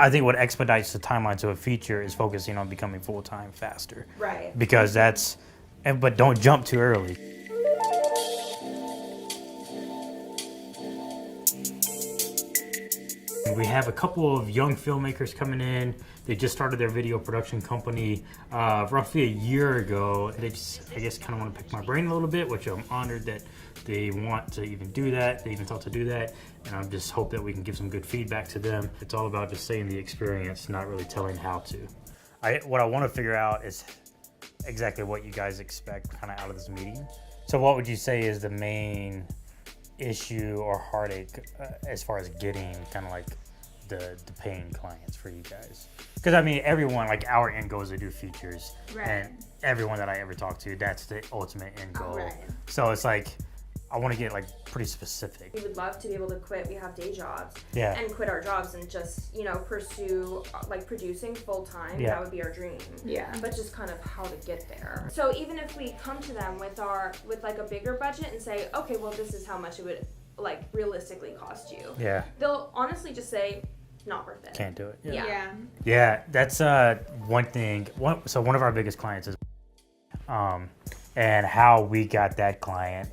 I think what expedites the timeline to a feature is focusing on becoming full-time faster. Right. Because that's, but don't jump too early. We have a couple of young filmmakers coming in. They just started their video production company roughly a year ago. They just, I guess, kind of want to pick my brain a little bit, which I'm honored that they want to even do that. They even thought to do that. And I just hope that we can give some good feedback to them. It's all about just saying the experience, not really telling how to. What I want to figure out is exactly what you guys expect kind of out of this meeting. So what would you say is the main issue or heartache as far as getting kind of like the paying clients for you guys? Because I mean, everyone, like, our end goal is to do features, Right. and everyone that I ever talk to, that's the ultimate end goal. Right. So it's like, I want to get like pretty specific. We would love to be able to quit. We have day jobs. Yeah. And quit our jobs and just, pursue like producing full time. Yeah. That would be our dream. Yeah. But just kind of how to get there. So even if we come to them with like a bigger budget and say, okay, well, this is how much it would like realistically cost you. Yeah. They'll honestly just say, not worth it. Can't do it. Yeah. Yeah. Yeah, that's one thing. So one of our biggest clients is, and how we got that client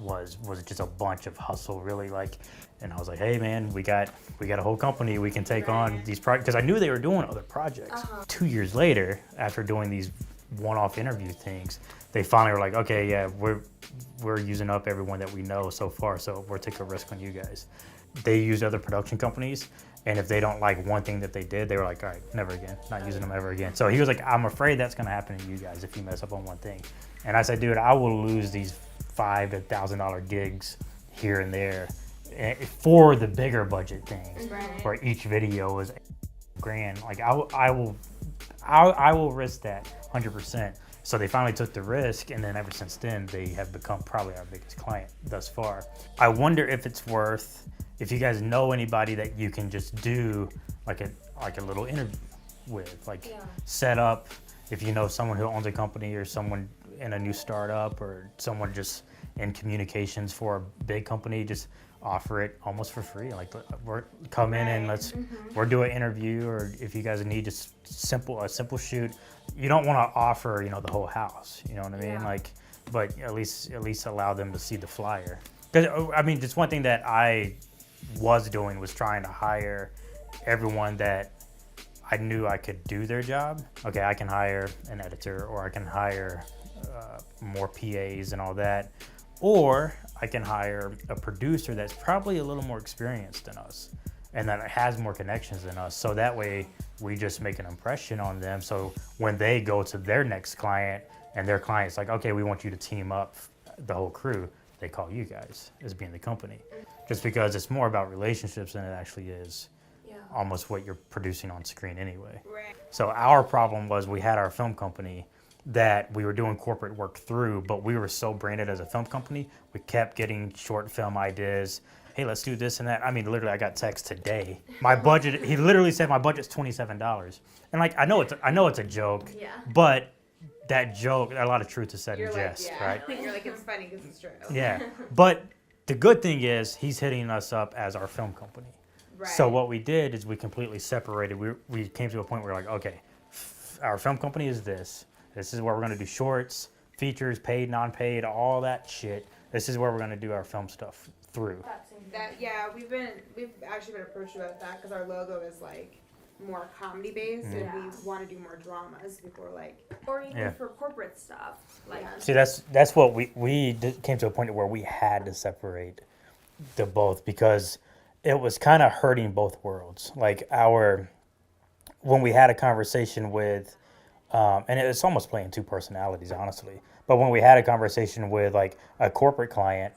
was just a bunch of hustle, really. Like, and I was like, hey man, we got a whole company, we can take on these projects, because I knew they were doing other projects. 2 years later, after doing these one-off interview things, they finally were like, okay, yeah, we're using up everyone that we know so far, so we're taking a risk on you guys. They used other production companies, and if they don't like one thing that they did, they were like, all right, never again, not using them ever again. So he was like, I'm afraid that's gonna happen to you guys if you mess up on one thing. And I said, dude, I will lose these $5,000 to $1,000 gigs here and there for the bigger budget things, Right. where each video is grand. Like, I will risk that 100%. So they finally took the risk, and then ever since then, they have become probably our biggest client thus far. I wonder if it's worth, if you guys know anybody that you can just do like a little interview with, like set up, if you know someone who owns a company or someone in a new startup or someone just in communications for a big company, just offer it almost for free. Like, we're come in and we'll do an interview, or if you guys need just a simple shoot. You don't want to offer, the whole house, you know what I mean? Yeah. Like, but at least allow them to see the flyer. Because I mean, just one thing that I was doing was trying to hire everyone that I knew I could do their job. Okay, I can hire an editor, or I can hire more PAs and all that, or I can hire a producer that's probably a little more experienced than us and that has more connections than us. So that way we just make an impression on them. So when they go to their next client and their client's like, okay, we want you to team up the whole crew, they call you guys as being the company. Just because it's more about relationships than it actually is almost what you're producing on screen anyway. Right. So our problem was, we had our film company that we were doing corporate work through, but we were so branded as a film company, we kept getting short film ideas. Hey, let's do this and that. I mean, literally, I got text today. My budget, he literally said my budget's $27. And like, I know it's a joke, but that joke, a lot of truth is said in jest, right? You're like, it's funny because it's true. Yeah, but the good thing is he's hitting us up as our film company. Right. So what we did is we completely separated. We came to a point where we're like, okay, our film company is this. This is where we're gonna do shorts, features, paid, non-paid, all that shit. This is where we're gonna do our film stuff through. We've actually been approached about that because our logo is like more comedy based, and we want to do more dramas. People are like, Or even for corporate stuff. Like, See, that's what we came to a point where we had to separate the both, because it was kind of hurting both worlds. Like, when we had a conversation with, and it's almost playing two personalities, honestly. But when we had a conversation with like a corporate client,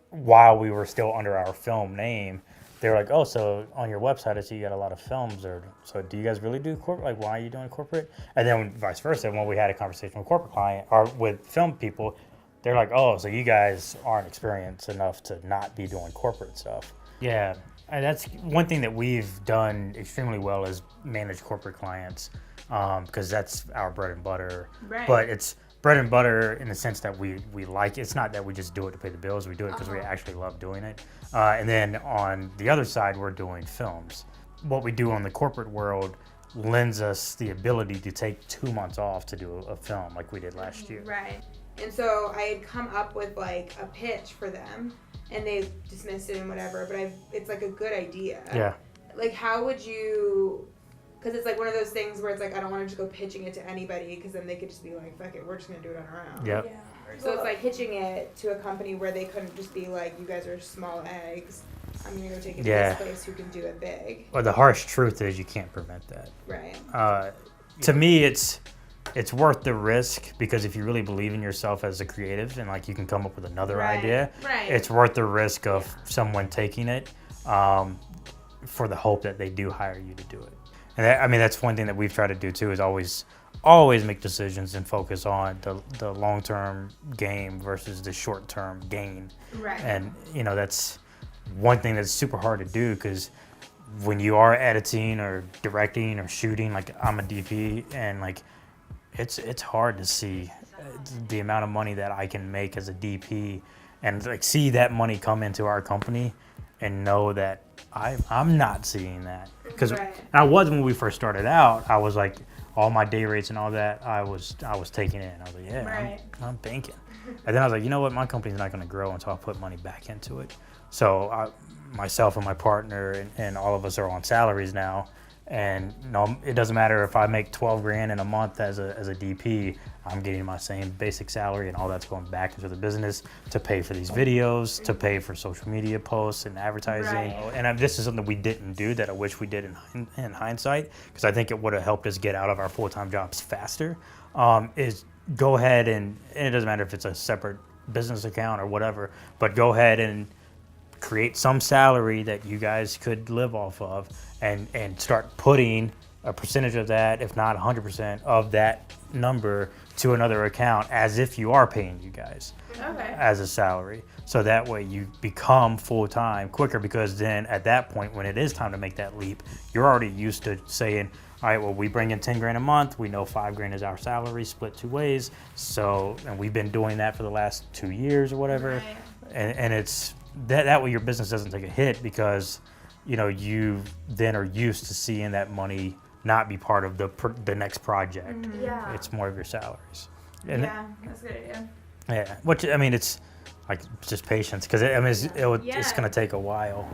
while we were still under our film name, they were like, oh, so on your website I see you got a lot of films, or so do you guys really do corporate? Like, why are you doing corporate? And then vice versa, when we had a conversation with corporate client or with film people, they're like, oh, so you guys aren't experienced enough to not be doing corporate stuff. Yeah, and that's one thing that we've done extremely well, is manage corporate clients, because that's our bread and butter. Right. But it's bread and butter in the sense that we like it. It's not that we just do it to pay the bills. We do it because we actually love doing it. And then on the other side, we're doing films. what we do in the corporate world lends us the ability to take 2 months off to do a film like we did last year. Right. And so I had come up with like a pitch for them, and they dismissed it and whatever. But it's like a good idea. Yeah. Like, how would you? Because it's like one of those things where it's like I don't want to just go pitching it to anybody, because then they could just be like, "Fuck it, we're just gonna do it on our own." Yep. So it's like pitching it to a company where they couldn't just be like, "You guys are small eggs. I'm gonna go take it to Yeah. this place who can do it big." Well, the harsh truth is you can't prevent that. Right. To me, it's worth the risk, because if you really believe in yourself as a creative and like you can come up with another Right. idea, Right. it's worth the risk of someone taking it for the hope that they do hire you to do it. And that, I mean, that's one thing that we've tried to do too, is always make decisions and focus on the long-term game versus the short-term gain. Right. And that's one thing that's super hard to do, because when you are editing or directing or shooting, like I'm a DP, and like it's hard to see the amount of money that I can make as a DP, and like see that money come into our company and know that I'm not seeing that, because Right. I was, when we first started out, I was like, all my day rates and all that I was taking in. I was like, yeah, Right. I'm banking. And then I was like, you know what, my company's not going to grow until I put money back into it. So myself and my partner and all of us are on salaries now. And no, it doesn't matter if I make 12 grand in a month as a DP, I'm getting my same basic salary, and all that's going back into the business to pay for these videos, to pay for social media posts and advertising. Right. And this is something we didn't do that I wish we did in hindsight, because I think it would have helped us get out of our full-time jobs faster, is go ahead and it doesn't matter if it's a separate business account or whatever, but go ahead and create some salary that you guys could live off of, and start putting a percentage of that, if not 100% of that number, to another account, as if you are paying you guys Okay. as a salary. So that way you become full-time quicker, because then at that point, when it is time to make that leap, you're already used to saying, all right, well, we bring in 10 grand a month. We know 5 grand is our salary split 2 ways. So, and we've been doing that for the last 2 years or whatever. Right. And it's that way your business doesn't take a hit, because you then are used to seeing that money not be part of the next project. Yeah. It's more of your salaries. And Yeah, that's a good idea. yeah, which I mean, it's like just patience, because it's Yeah. going to take a while.